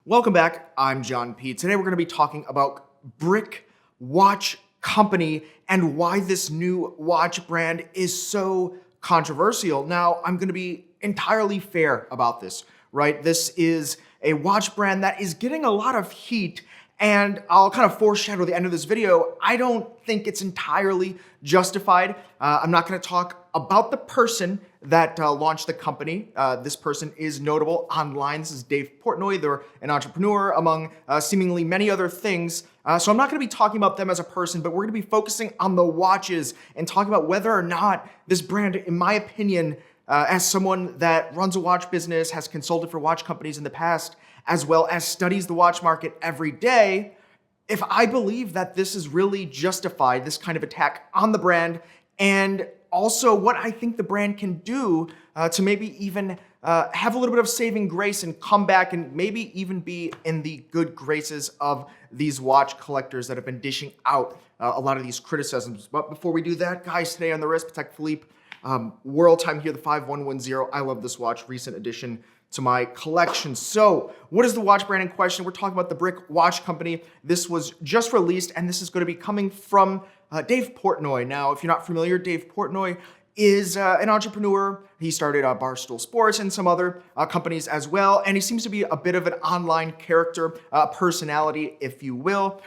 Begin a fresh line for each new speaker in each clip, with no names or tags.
Welcome back, I'm John P. Today we're going to be talking about Brick Watch Company and why this new watch brand is so controversial. Now, I'm going to be entirely fair about this, right? This is a watch brand that is getting a lot of heat, and I'll kind of foreshadow the end of this video. I don't think it's entirely justified. I'm not going to talk about the person that launched the company. This person is notable online. This is Dave Portnoy. They're an entrepreneur among seemingly many other things. So I'm not going to be talking about them as a person, but we're going to be focusing on the watches and talking about whether or not this brand, in my opinion, as someone that runs a watch business, has consulted for watch companies in the past, as well as studies the watch market every day, if I believe that this is really justified, this kind of attack on the brand, and also what I think the brand can do to maybe even have a little bit of saving grace and come back and maybe even be in the good graces of these watch collectors that have been dishing out a lot of these criticisms. But before we do that, guys, today on the wrist, Patek Philippe, World Time here, the 5110. I love this watch, recent addition to my collection. So what is the watch brand in question? We're talking about the Brick Watch Company. This was just released, and this is going to be coming from Dave Portnoy. Now, if you're not familiar, Dave Portnoy is an entrepreneur. He started Barstool Sports and some other companies as well, and he seems to be a bit of an online character, personality, if you will.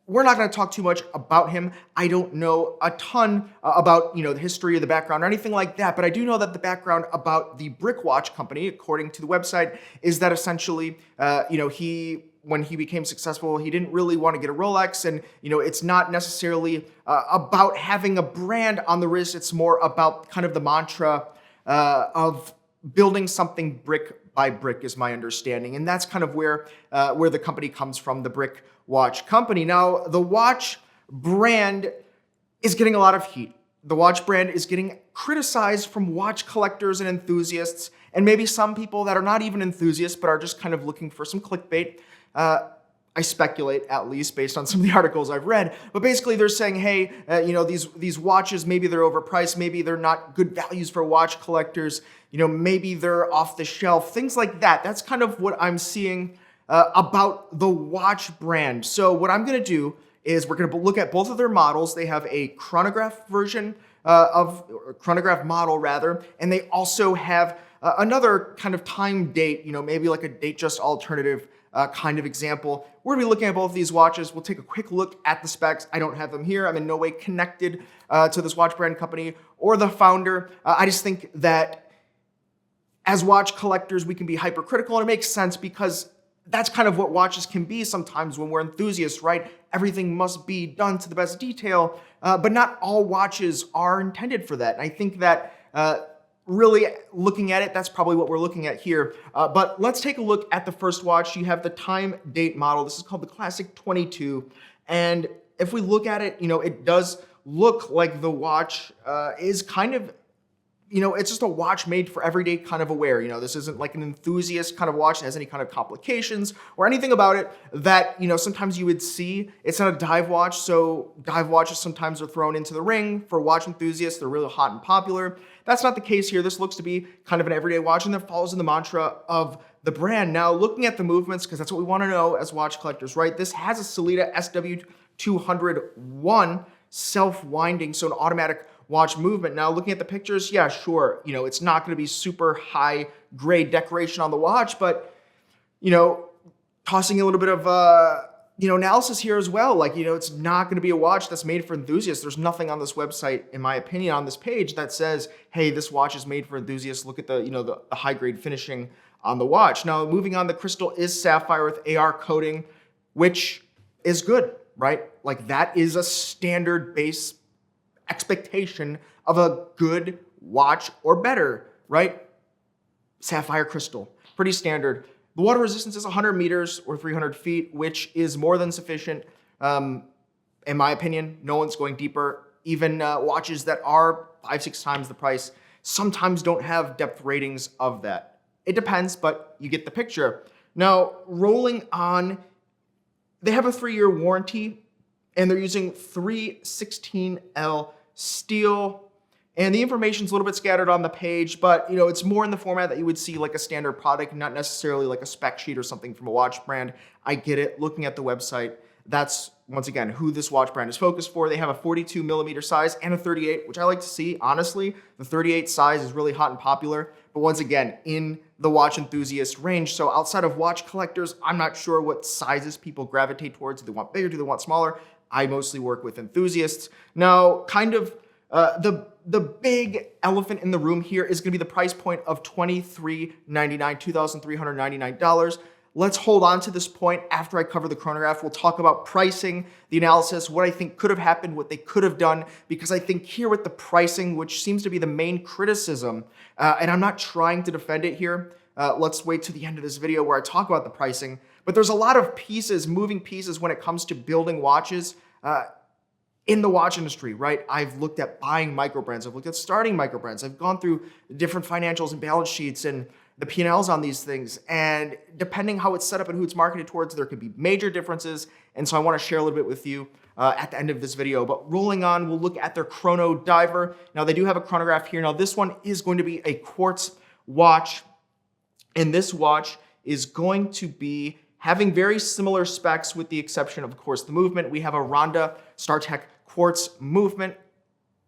We're not going to talk too much about him. I don't know a ton about, the history or the background or anything like that, but I do know that the background about the Brick Watch Company, according to the website, is that essentially, when he became successful, he didn't really want to get a Rolex, and it's not necessarily about having a brand on the wrist. It's more about kind of the mantra of building something brick by brick, is my understanding, and that's kind of where the company comes from, the Brick Watch Company. Now, the watch brand is getting a lot of heat. The watch brand is getting criticized from watch collectors and enthusiasts, and maybe some people that are not even enthusiasts but are just kind of looking for some clickbait. I speculate, at least based on some of the articles I've read, but basically they're saying, hey, these watches, maybe they're overpriced, maybe they're not good values for watch collectors, maybe they're off the shelf, things like that. That's kind of what I'm seeing about the watch brand. So what I'm going to do is we're going to look at both of their models. They have a chronograph version chronograph model rather, and they also have another kind of time date, maybe like a date just alternative kind of example. We're going to be looking at both of these watches. We'll take a quick look at the specs. I don't have them here. I'm in no way connected to this watch brand company or the founder. I just think that as watch collectors, we can be hypercritical, and it makes sense because that's kind of what watches can be sometimes when we're enthusiasts, right? Everything must be done to the best detail, but not all watches are intended for that. And I think that really looking at it, that's probably what we're looking at here. But let's take a look at the first watch. You have the time date model. This is called the Classic 22. And if we look at it, it does look like the watch is kind of, it's just a watch made for everyday kind of a wear. This isn't like an enthusiast kind of watch that has any kind of complications or anything about it that, sometimes you would see. It's not a dive watch, so dive watches sometimes are thrown into the ring for watch enthusiasts. They're really hot and popular. That's not the case here. This looks to be kind of an everyday watch, and that follows in the mantra of the brand. Now, looking at the movements, because that's what we want to know as watch collectors, right? This has a Sellita SW201 self-winding, so an automatic watch movement. Now, looking at the pictures, yeah, sure, it's not going to be super high grade decoration on the watch, but, tossing a little bit of, analysis here as well. Like, it's not going to be a watch that's made for enthusiasts. There's nothing on this website, in my opinion, on this page that says, hey, this watch is made for enthusiasts. Look at the, the high grade finishing on the watch. Now, moving on, the crystal is sapphire with AR coating, which is good, right? Like, that is a standard base expectation of a good watch or better, right? Sapphire crystal, pretty standard. The water resistance is 100 meters or 300 feet, which is more than sufficient. In my opinion, no one's going deeper. Even watches that are 5-6 times the price sometimes don't have depth ratings of that. It depends, but you get the picture. Now, rolling on, they have a 3-year warranty, and they're using 316L steel. And the information's a little bit scattered on the page, but it's more in the format that you would see like a standard product, not necessarily like a spec sheet or something from a watch brand. I get it. Looking at the website, that's once again who this watch brand is focused for. They have a 42 millimeter size and a 38, which I like to see. Honestly, the 38 size is really hot and popular, but once again, in the watch enthusiast range. So outside of watch collectors, I'm not sure what sizes people gravitate towards. Do they want bigger? Do they want smaller? I mostly work with enthusiasts. Now, kind of the big elephant in the room here is going to be the price point of $2,399, $2,399. Let's hold on to this point after I cover the chronograph. We'll talk about pricing, the analysis, what I think could have happened, what they could have done, because I think here with the pricing, which seems to be the main criticism, and I'm not trying to defend it here. Let's wait to the end of this video where I talk about the pricing. But there's a lot of pieces, moving pieces when it comes to building watches in the watch industry, right? I've looked at buying micro brands. I've looked at starting micro brands. I've gone through different financials and balance sheets and the P&Ls on these things. And depending how it's set up and who it's marketed towards, there could be major differences. And so I want to share a little bit with you at the end of this video. But rolling on, we'll look at their chrono diver. Now they do have a chronograph here. Now this one is going to be a quartz watch. And this watch is going to be having very similar specs with the exception of course, the movement. We have a Ronda StarTech quartz movement.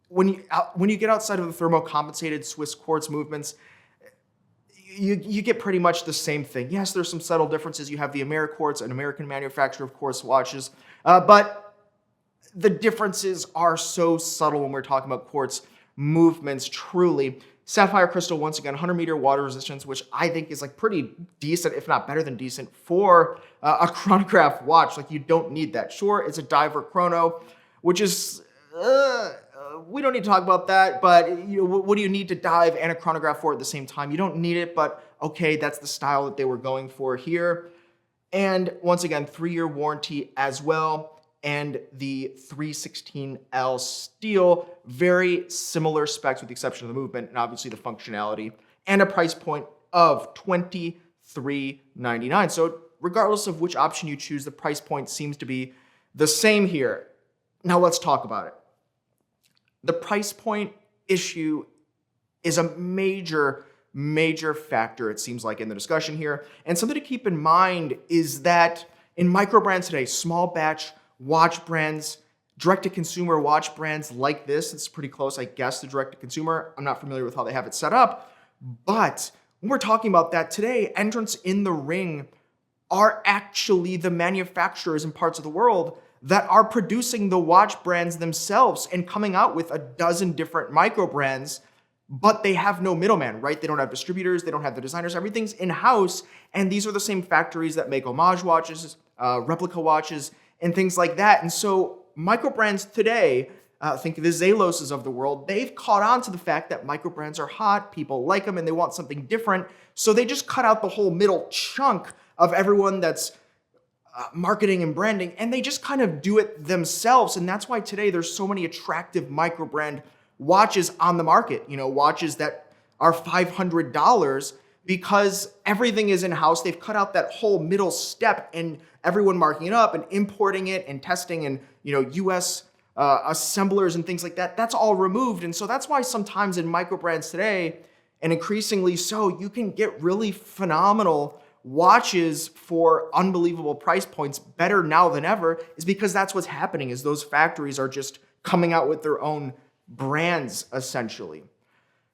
When you get outside of the thermocompensated Swiss quartz movements, you get pretty much the same thing. Yes, there's some subtle differences. You have the AmeriQuartz, an American manufacturer of quartz watches, but the differences are so subtle when we're talking about quartz movements, truly. Sapphire crystal, once again, 100-meter water resistance, which I think is like pretty decent, if not better than decent, for a chronograph watch. Like you don't need that. Sure, it's a diver chrono, which is, we don't need to talk about that, but what do you need to dive and a chronograph for at the same time? You don't need it, but okay, that's the style that they were going for here. And once again, 3-year warranty as well. And the 316L steel, very similar specs with the exception of the movement and obviously the functionality, and a price point of $2,399. So regardless of which option you choose, the price point seems to be the same here. Now let's talk about it. The price point issue is a major factor, it seems like, in the discussion here. And something to keep in mind is that in micro brands today, small batch watch brands, direct-to-consumer watch brands like this, it's pretty close, I guess, to direct-to-consumer. I'm not familiar with how they have it set up. But when we're talking about that today, entrants in the ring are actually the manufacturers in parts of the world that are producing the watch brands themselves and coming out with a dozen different micro brands, but they have no middleman, right? They don't have distributors, they don't have the designers, everything's in-house. And these are the same factories that make homage watches, replica watches, and things like that. And so micro brands today, think of the Zaloses of the world, they've caught on to the fact that micro brands are hot, people like them, and they want something different. So they just cut out the whole middle chunk of everyone that's marketing and branding, and they just kind of do it themselves. And that's why today there's so many attractive micro brand watches on the market, watches that are $500 because everything is in-house. They've cut out that whole middle step and everyone marking it up and importing it and testing and, US assemblers and things like that. That's all removed. And so that's why sometimes in micro brands today, and increasingly so, you can get really phenomenal watches for unbelievable price points, better now than ever, is because that's what's happening, is those factories are just coming out with their own brands, essentially.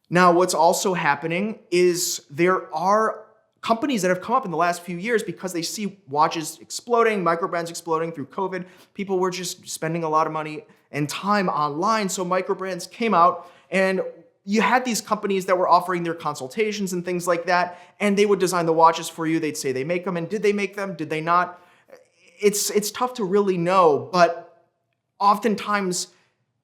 Now, what's also happening is there are companies that have come up in the last few years because they see watches exploding, micro brands exploding through COVID. People were just spending a lot of money and time online, so micro brands came out, and you had these companies that were offering their consultations and things like that, and they would design the watches for you. They'd say they make them, and did they make them? Did they not? It's tough to really know, but oftentimes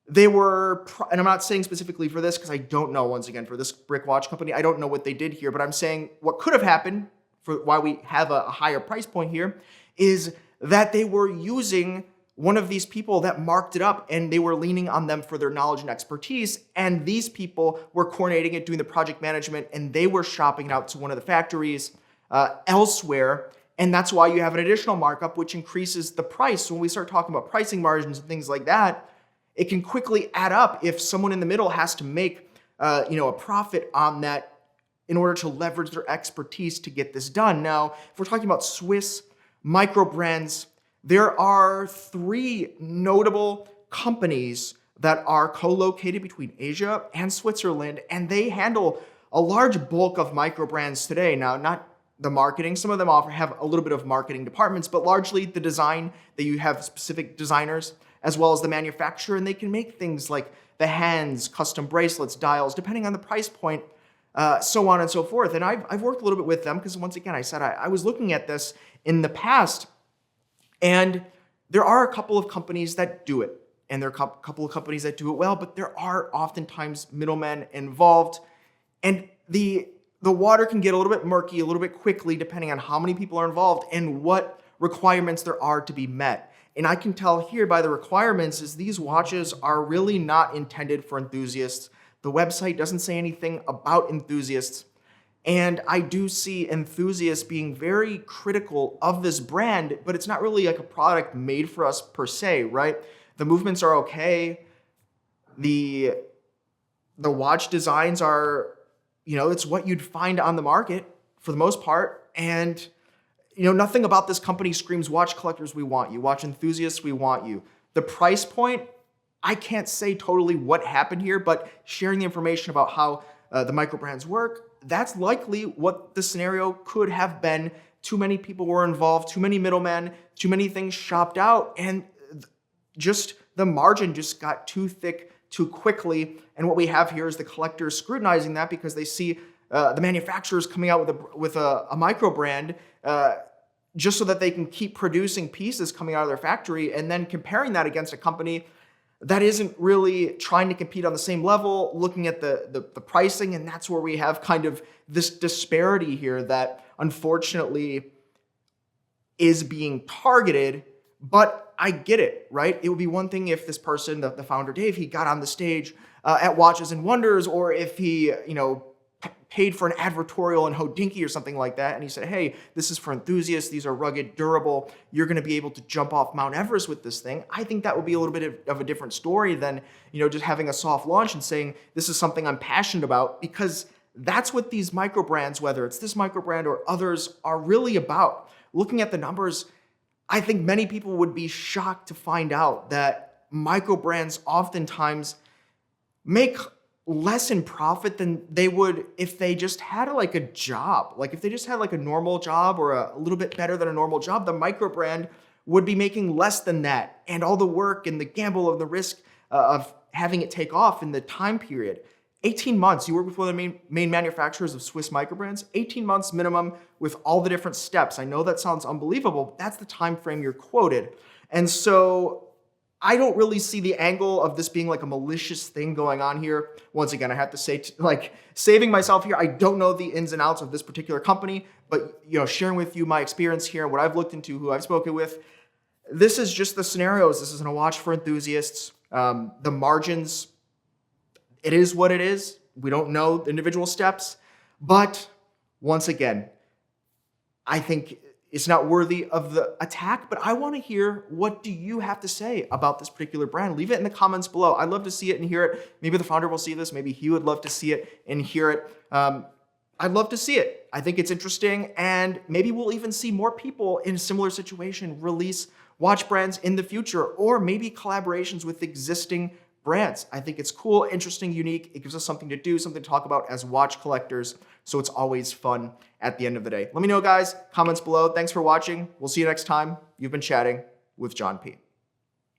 they were, and I'm not saying specifically for this because I don't know, once again, for this brick watch company, I don't know what they did here, but I'm saying what could have happened, for why we have a higher price point here, is that they were using one of these people that marked it up, and they were leaning on them for their knowledge and expertise. And these people were coordinating it, doing the project management, and they were shopping it out to one of the factories elsewhere. And that's why you have an additional markup, which increases the price. So when we start talking about pricing margins and things like that, it can quickly add up if someone in the middle has to make a profit on that in order to leverage their expertise to get this done. Now, if we're talking about Swiss micro brands, there are 3 notable companies that are co-located between Asia and Switzerland, and they handle a large bulk of micro brands today. Now, not the marketing. Some of them have a little bit of marketing departments, but largely the design, that you have specific designers, as well as the manufacturer, and they can make things like the hands, custom bracelets, dials, depending on the price point, so on and so forth. And I've worked a little bit with them because, once again, I said I was looking at this in the past, and there are a couple of companies that do it, and there are a couple of companies that do it well, but there are oftentimes middlemen involved, and the water can get a little bit murky a little bit quickly depending on how many people are involved and what requirements there are to be met. And I can tell here by the requirements is these watches are really not intended for enthusiasts. The website doesn't say anything about enthusiasts. And I do see enthusiasts being very critical of this brand, but it's not really like a product made for us per se, right? The movements are okay. The watch designs are, it's what you'd find on the market for the most part. And, nothing about this company screams watch collectors, we want you. Watch enthusiasts, we want you. The price point, I can't say totally what happened here, but sharing the information about how the micro brands work, that's likely what the scenario could have been. Too many people were involved, too many middlemen, too many things shopped out, and just the margin just got too thick too quickly. And what we have here is the collectors scrutinizing that because they see the manufacturers coming out with a micro brand just so that they can keep producing pieces coming out of their factory, and then comparing that against a company that isn't really trying to compete on the same level, looking at the pricing. And that's where we have kind of this disparity here that unfortunately is being targeted. But I get it, right? It would be one thing if this person, the founder Dave, he got on the stage at Watches and Wonders, or if he, paid for an advertorial in Hodinkee or something like that, and he said, hey, this is for enthusiasts, these are rugged, durable, you're going to be able to jump off Mount Everest with this thing. I think that would be a little bit of a different story than, just having a soft launch and saying, this is something I'm passionate about, because that's what these micro brands, whether it's this micro brand or others, are really about. Looking at the numbers, I think many people would be shocked to find out that micro brands oftentimes make less in profit than they would if they just had a job. Like if they just had a normal job or a little bit better than a normal job, the micro brand would be making less than that. And all the work and the gamble of the risk of having it take off in the time period. 18 months, you work with one of the main manufacturers of Swiss micro brands, 18 months minimum with all the different steps. I know that sounds unbelievable, but that's the time frame you're quoted. And so I don't really see the angle of this being like a malicious thing going on here. Once again, I have to say, saving myself here, I don't know the ins and outs of this particular company, but sharing with you my experience here, what I've looked into, who I've spoken with, this is just the scenarios. This isn't a watch for enthusiasts. The margins, it is what it is. We don't know the individual steps, but once again, I think it's not worthy of the attack, but I want to hear, what do you have to say about this particular brand? Leave it in the comments below. I'd love to see it and hear it. Maybe the founder will see this. Maybe he would love to see it and hear it. I'd love to see it. I think it's interesting, and maybe we'll even see more people in a similar situation release watch brands in the future, or maybe collaborations with existing brands. I think it's cool, interesting, unique. It gives us something to do, something to talk about as watch collectors. So it's always fun at the end of the day. Let me know, guys. Comments below. Thanks for watching. We'll see you next time. You've been chatting with John P.